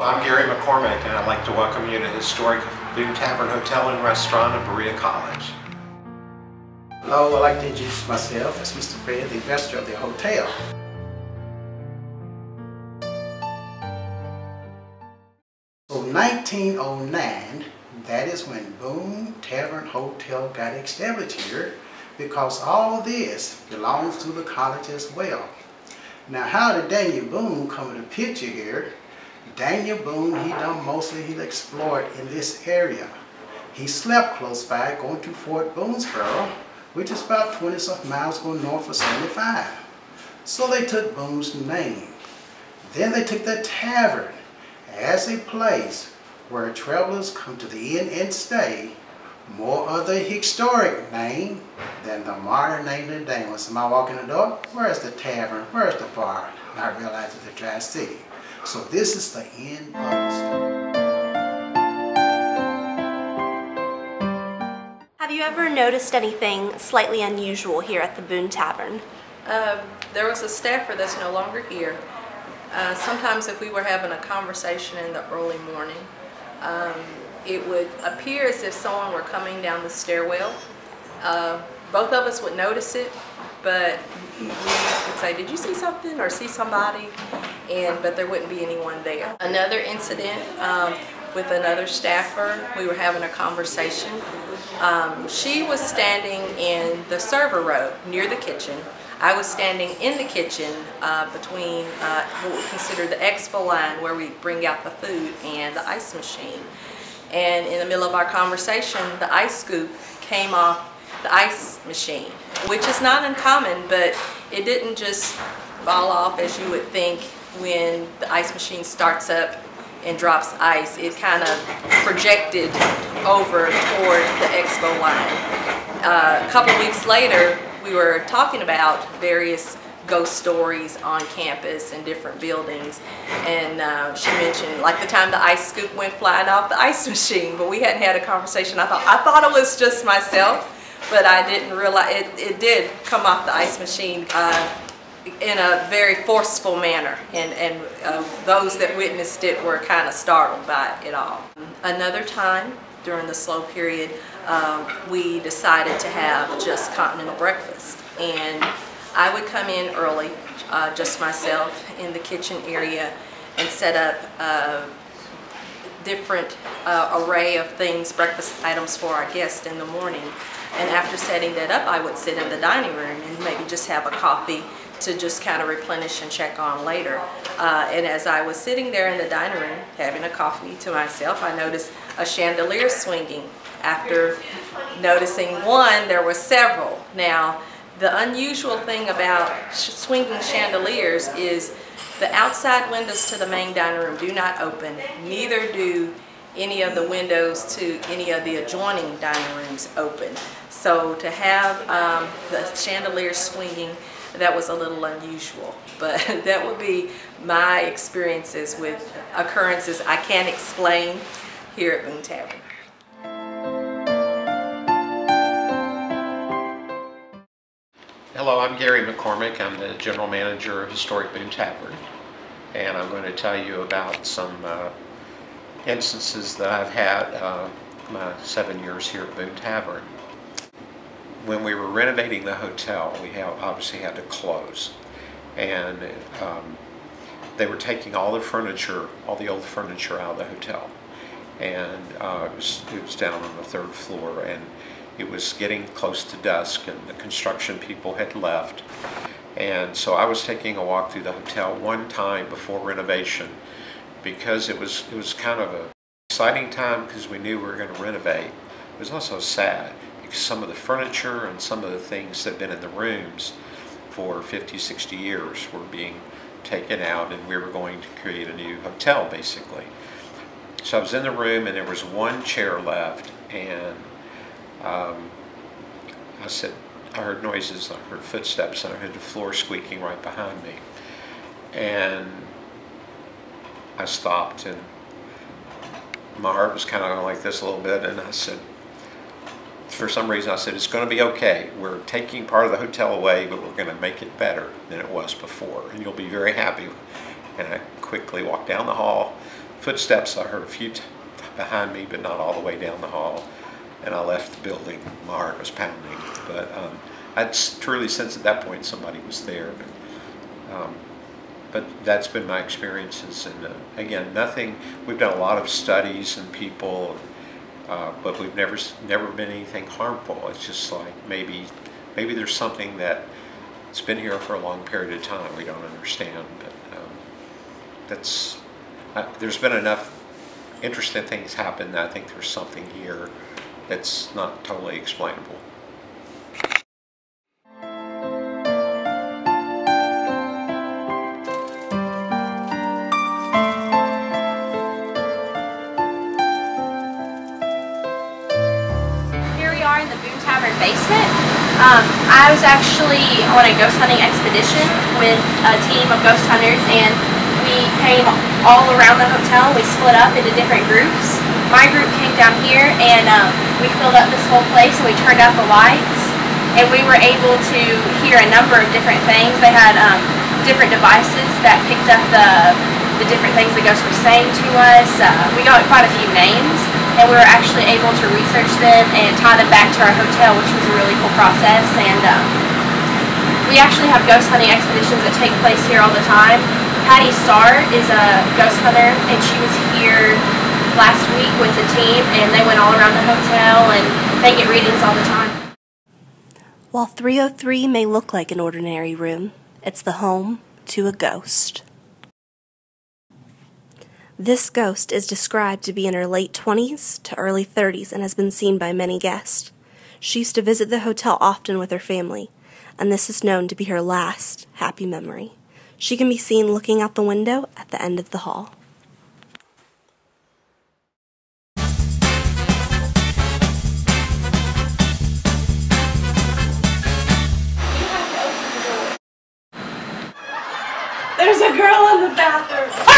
I'm Gary McCormick, and I'd like to welcome you to historic Boone Tavern Hotel and Restaurant at Berea College. Hello, I'd like to introduce myself as Mr. Fred, the investor of the hotel. So 1909, that is when Boone Tavern Hotel got established here, because all this belongs to the college as well. Now, how did Daniel Boone come in the picture here? Daniel Boone, he'll explored in this area. He slept close by going to Fort Boonesboro, which is about 20-something miles going north of 75. So they took Boone's name. Then they took the tavern as a place where travelers come to the inn and stay, more of the historic name than the modern name today. When somebody walk in the door, where's the tavern, where's the bar? And I realized it's the Tri-City. So this is the end of the story. Have you ever noticed anything slightly unusual here at the Boone Tavern? There was a staffer that's no longer here. Sometimes if we were having a conversation in the early morning, it would appear as if someone were coming down the stairwell. Both of us would notice it, but we would say, "Did you see something or see somebody?" But there wouldn't be anyone there. Another incident with another staffer, we were having a conversation. She was standing in the server row near the kitchen. I was standing in the kitchen between what we consider the expo line where we bring out the food and the ice machine. And in the middle of our conversation, the ice scoop came off the ice machine, which is not uncommon, but it didn't just fall off as you would think when the ice machine starts up and drops ice. It kind of projected over toward the expo line. A couple weeks later, we were talking about various ghost stories on campus and different buildings, and she mentioned like the time the ice scoop went flying off the ice machine, but we hadn't had a conversation. I thought it was just myself, but I didn't realize it did come off the ice machine in a very forceful manner, and those that witnessed it were kind of startled by it all. Another time during the slow period, we decided to have just continental breakfast, and I would come in early, just myself, in the kitchen area and set up a different array of things, breakfast items for our guests in the morning. And after setting that up, I would sit in the dining room and maybe just have a coffee to just kind of replenish and check on later. And as I was sitting there in the dining room having a coffee to myself, I noticed a chandelier swinging. After noticing one, there were several. Now, the unusual thing about swinging chandeliers is the outside windows to the main dining room do not open, neither do any of the windows to any of the adjoining dining rooms open. So to have the chandelier swinging, that was a little unusual, but that would be my experiences with occurrences I can't explain here at Boone Tavern. Hello, I'm Gary McCormick. I'm the General Manager of Historic Boone Tavern, and I'm going to tell you about some instances that I've had my 7 years here at Boone Tavern. When we were renovating the hotel, we obviously had to close, and they were taking all the furniture, all the old furniture out of the hotel, and it was down on the 3rd floor, and it was getting close to dusk, and the construction people had left. And so I was taking a walk through the hotel one time before renovation, because it was kind of an exciting time because we knew we were going to renovate. It was also sad because some of the furniture and some of the things that had been in the rooms for 50, 60 years were being taken out, and we were going to create a new hotel basically. So I was in the room, and there was one chair left, and I heard noises, I heard footsteps, and I heard the floor squeaking right behind me. And I stopped, and my heart was kind of like this a little bit, and I said, for some reason, I said, it's going to be okay. We're taking part of the hotel away, but we're going to make it better than it was before, and you'll be very happy. And I quickly walked down the hall, footsteps I heard a few behind me, but not all the way down the hall. And I left the building. My heart was pounding. But I'd truly sensed at that point somebody was there. But that's been my experiences. And again, nothing. We've done a lot of studies and people, but we've never been anything harmful. It's just like maybe there's something that's been here for a long period of time we don't understand. But there's been enough interesting things happen that I think there's something here that's not totally explainable. Here we are in the Boone Tavern basement. I was actually on a ghost hunting expedition with a team of ghost hunters, and we came all around the hotel. We split up into different groups. My group came down here, and we filled up this whole place, and we turned out the lights, and we were able to hear a number of different things. They had different devices that picked up the different things the ghosts were saying to us. We got quite a few names, and we were actually able to research them and tie them back to our hotel, which was a really cool process. And we actually have ghost hunting expeditions that take place here all the time. Patty Starr is a ghost hunter, and she was here last week with the team, and they went all around the hotel, and they get readings all the time. While 303 may look like an ordinary room, it's the home to a ghost. This ghost is described to be in her late 20s to early 30s and has been seen by many guests. She used to visit the hotel often with her family, and this is known to be her last happy memory. She can be seen looking out the window at the end of the hall. There's a girl in the bathroom.